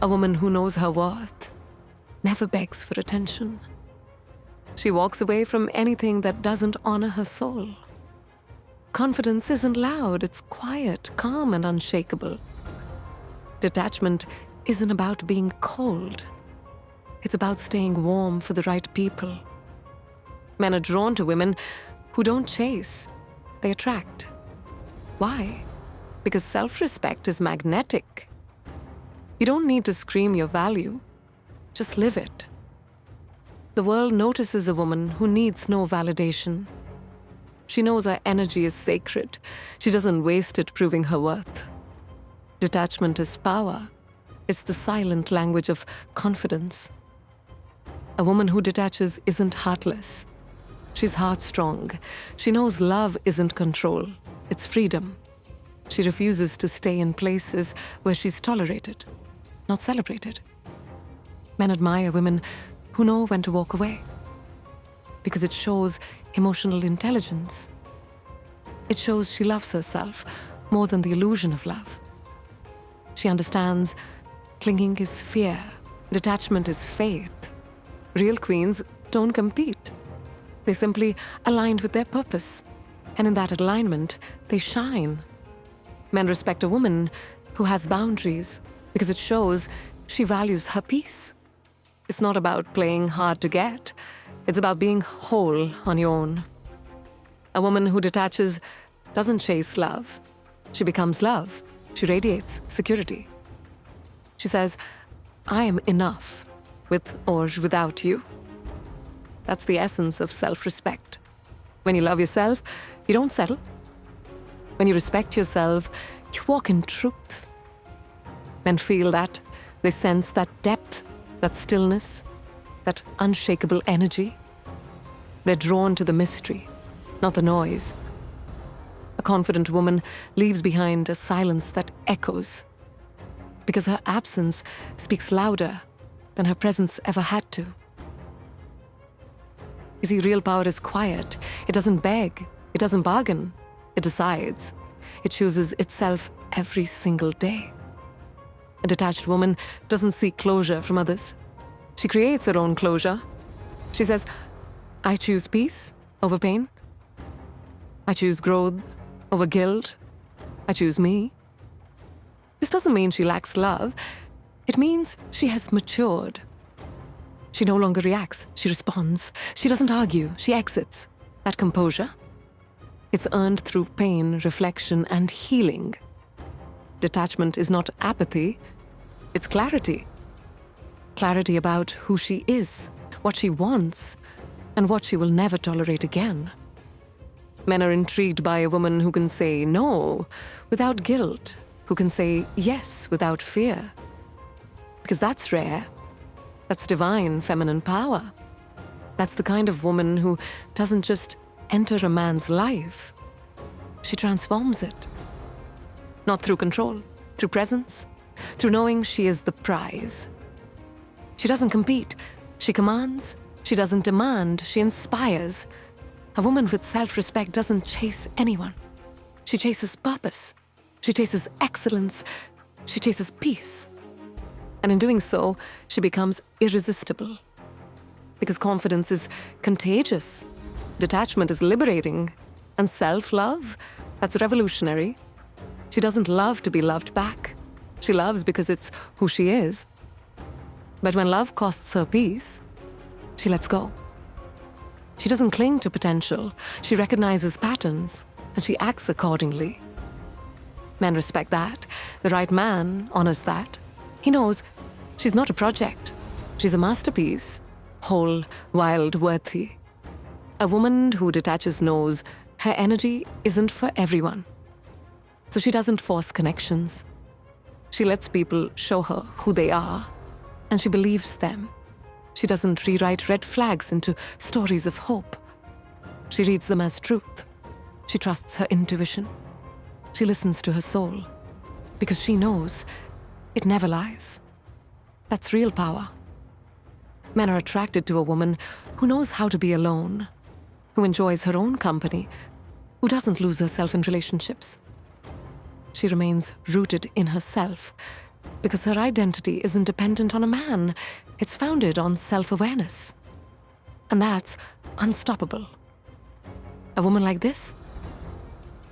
A woman who knows her worth never begs for attention. She walks away from anything that doesn't honor her soul. Confidence isn't loud, it's quiet, calm, and unshakable. Detachment isn't about being cold. It's about staying warm for the right people. Men are drawn to women who don't chase, they attract. Why? Because self-respect is magnetic. You don't need to scream your value, just live it. The world notices a woman who needs no validation. She knows her energy is sacred. She doesn't waste it proving her worth. Detachment is power. It's the silent language of confidence. A woman who detaches isn't heartless. She's heartstrong. She knows love isn't control, it's freedom. She refuses to stay in places where she's tolerated, not celebrated. Men admire women who know when to walk away, because it shows emotional intelligence. It shows she loves herself more than the illusion of love. She understands clinging is fear, detachment is faith. Real queens don't compete. They simply aligned with their purpose, and in that alignment, they shine. Men respect a woman who has boundaries because it shows she values her peace. It's not about playing hard to get. It's about being whole on your own. A woman who detaches doesn't chase love. She becomes love. She radiates security. She says, I am enough, with or without you. That's the essence of self-respect. When you love yourself, you don't settle. When you respect yourself, you walk in truth. Men feel that. They sense that depth, that stillness, that unshakable energy. They're drawn to the mystery, not the noise. A confident woman leaves behind a silence that echoes, because her absence speaks louder than her presence ever had to. You see, real power is quiet. It doesn't beg. It doesn't bargain. It decides. It chooses itself every single day. A detached woman doesn't seek closure from others. She creates her own closure. She says, I choose peace over pain. I choose growth over guilt. I choose me. This doesn't mean she lacks love. It means she has matured. She no longer reacts, she responds. She doesn't argue, she exits. That composure, it's earned through pain, reflection, and healing. Detachment is not apathy, it's clarity. Clarity about who she is, what she wants, and what she will never tolerate again. Men are intrigued by a woman who can say no without guilt, who can say yes without fear. Because that's rare. That's divine feminine power. That's the kind of woman who doesn't just enter a man's life. She transforms it. Not through control, through presence, through knowing she is the prize. She doesn't compete. She commands. She doesn't demand. She inspires. A woman with self-respect doesn't chase anyone. She chases purpose. She chases excellence. She chases peace. And in doing so, she becomes irresistible. Because confidence is contagious. Detachment is liberating. And self-love, that's revolutionary. She doesn't love to be loved back. She loves because it's who she is. But when love costs her peace, she lets go. She doesn't cling to potential. She recognizes patterns, and she acts accordingly. Men respect that. The right man honors that. He knows she's not a project. She's a masterpiece, whole, wild, worthy. A woman who detaches knows her energy isn't for everyone. So she doesn't force connections. She lets people show her who they are, and she believes them. She doesn't rewrite red flags into stories of hope. She reads them as truth. She trusts her intuition. She listens to her soul, because she knows it never lies. That's real power. Men are attracted to a woman who knows how to be alone, who enjoys her own company, who doesn't lose herself in relationships. She remains rooted in herself, Because her identity isn't dependent on a man. It's founded on self-awareness. And that's unstoppable. A woman like this,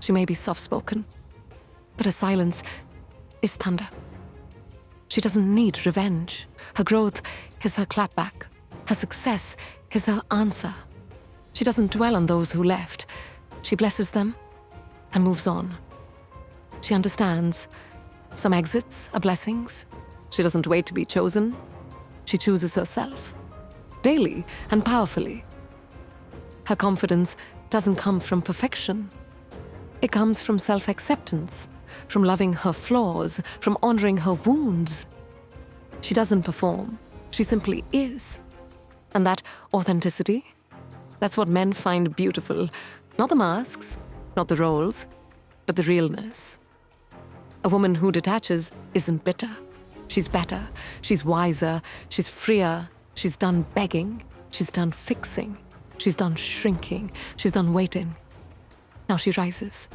she may be soft-spoken, but her silence is thunder. She doesn't need revenge. Her growth is her clapback. Her success is her answer. She doesn't dwell on those who left. She blesses them and moves on. She understands some exits are blessings. She doesn't wait to be chosen. She chooses herself, daily and powerfully. Her confidence doesn't come from perfection. It comes from self-acceptance, from loving her flaws, from honoring her wounds. She doesn't perform. She simply is. And that authenticity, that's what men find beautiful. Not the masks, not the roles, but the realness. A woman who detaches isn't bitter. She's better. She's wiser. She's freer. She's done begging. She's done fixing. She's done shrinking. She's done waiting. Now she rises.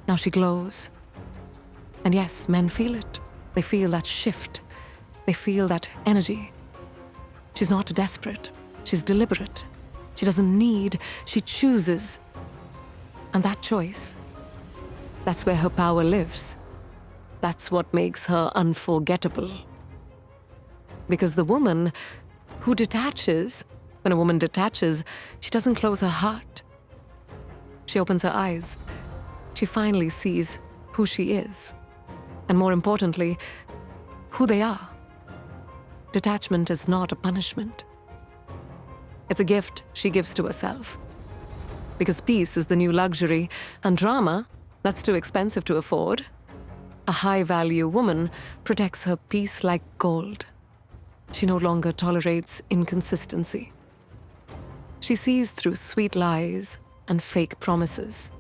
Now she glows. And yes, men feel it. They feel that shift. They feel that energy. She's not desperate. She's deliberate. She doesn't need. She chooses. And that choice, that's where her power lives. That's what makes her unforgettable. Because the woman who detaches, when a woman detaches, she doesn't close her heart. She opens her eyes. She finally sees who she is. And more importantly, who they are. Detachment is not a punishment. It's a gift she gives to herself. Because peace is the new luxury, and drama, that's too expensive to afford. A high-value woman protects her peace like gold. She no longer tolerates inconsistency. She sees through sweet lies and fake promises.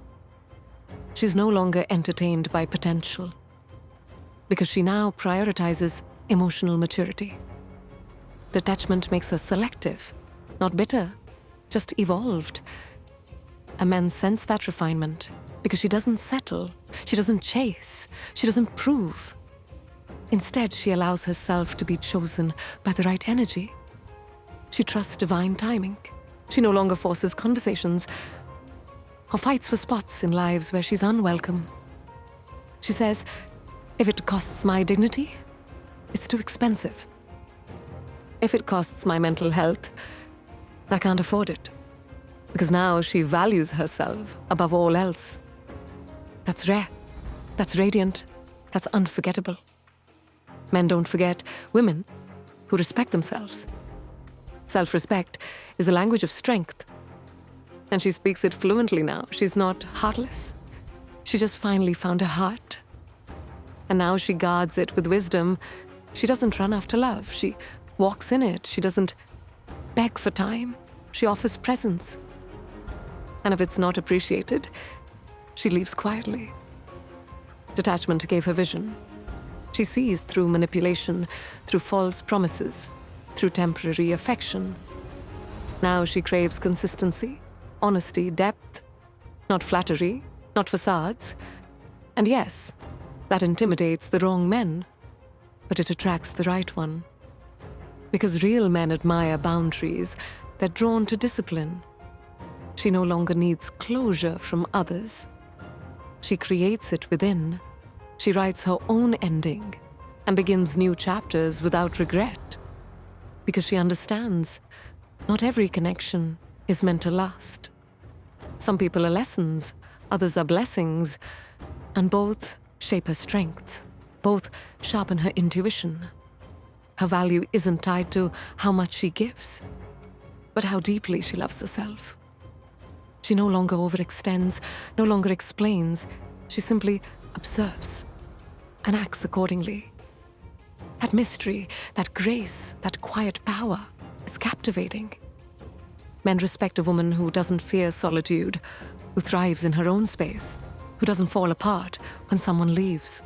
She's no longer entertained by potential, because she now prioritizes emotional maturity. Detachment makes her selective, not bitter, just evolved. And men sense that refinement because she doesn't settle, she doesn't chase, she doesn't prove. Instead, she allows herself to be chosen by the right energy. She trusts divine timing. She no longer forces conversations or fights for spots in lives where she's unwelcome. She says, if it costs my dignity, it's too expensive. If it costs my mental health, I can't afford it. Because now she values herself above all else. That's rare. That's radiant. That's unforgettable. Men don't forget women who respect themselves. Self-respect is a language of strength. And she speaks it fluently now. She's not heartless. She just finally found her heart. And now she guards it with wisdom. She doesn't run after love. She walks in it. She doesn't beg for time. She offers presence. And if it's not appreciated, she leaves quietly. Detachment gave her vision. She sees through manipulation, through false promises, through temporary affection. Now she craves consistency, honesty, depth, not flattery, not facades. And yes, that intimidates the wrong men, but it attracts the right one. Because real men admire boundaries, they're drawn to discipline. She no longer needs closure from others. She creates it within. She writes her own ending and begins new chapters without regret. Because she understands not every connection is meant to last. Some people are lessons, others are blessings, and both shape her strength. Both sharpen her intuition. Her value isn't tied to how much she gives, but how deeply she loves herself. She no longer overextends, no longer explains. She simply observes and acts accordingly. That mystery, that grace, that quiet power is captivating. Men respect a woman who doesn't fear solitude, who thrives in her own space, who doesn't fall apart when someone leaves,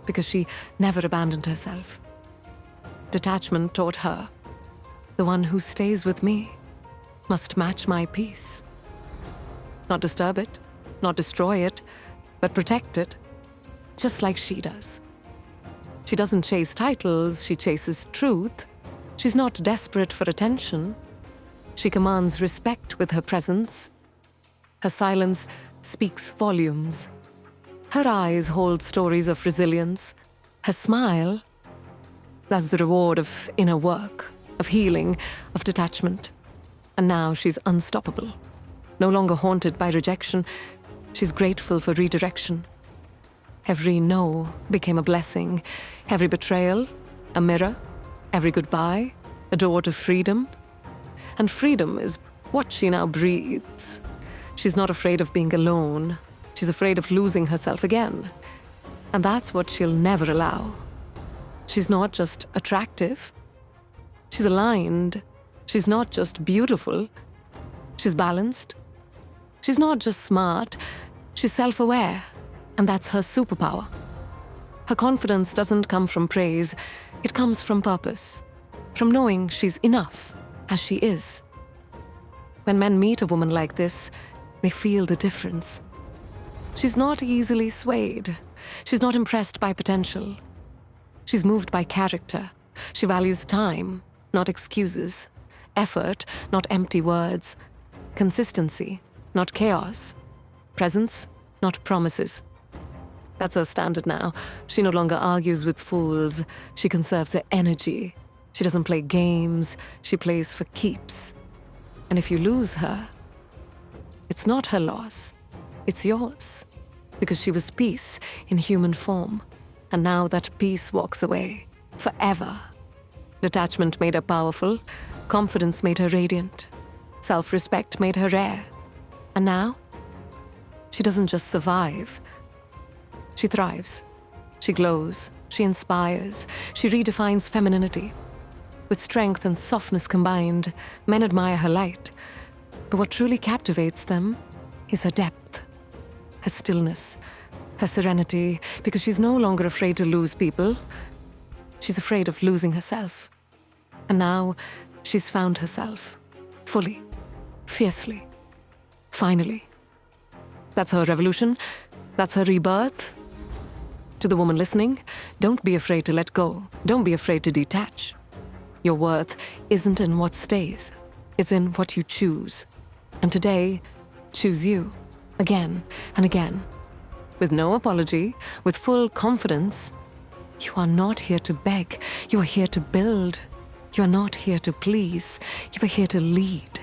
because she never abandoned herself. Detachment taught her, the one who stays with me must match my peace. Not disturb it, not destroy it, but protect it, just like she does. She doesn't chase titles, she chases truth. She's not desperate for attention. She commands respect with her presence. Her silence speaks volumes. Her eyes hold stories of resilience. Her smile, that's the reward of inner work, of healing, of detachment. And now she's unstoppable. No longer haunted by rejection, she's grateful for redirection. Every no became a blessing. Every betrayal, a mirror. Every goodbye, a door to freedom. And freedom is what she now breathes. She's not afraid of being alone. She's afraid of losing herself again. And that's what she'll never allow. She's not just attractive. She's aligned. She's not just beautiful. She's balanced. She's not just smart. She's self-aware. And that's her superpower. Her confidence doesn't come from praise. It comes from purpose. From knowing she's enough as she is. When men meet a woman like this, they feel the difference. She's not easily swayed. She's not impressed by potential. She's moved by character. She values time, not excuses. Effort, not empty words. Consistency, not chaos. Presence, not promises. That's her standard now. She no longer argues with fools. She conserves her energy. She doesn't play games. She plays for keeps. And if you lose her, it's not her loss. It's yours. Because she was peace in human form. And now that peace walks away. Forever. Detachment made her powerful. Confidence made her radiant. Self-respect made her rare. And now, she doesn't just survive. She thrives. She glows. She inspires. She redefines femininity. With strength and softness combined, men admire her light. But what truly captivates them is her depth, her stillness, her serenity, because she's no longer afraid to lose people. She's afraid of losing herself. And now, she's found herself. Fully. Fiercely. Finally. That's her revolution. That's her rebirth. To the woman listening, don't be afraid to let go. Don't be afraid to detach. Your worth isn't in what stays. It's in what you choose. And today, choose you. Again and again. With no apology, with full confidence. You are not here to beg. You are here to build. You are not here to please. You are here to lead.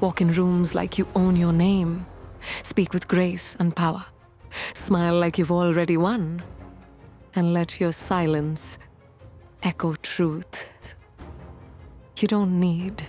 Walk in rooms like you own your name. Speak with grace and power. Smile like you've already won. And let your silence echo truth. You don't need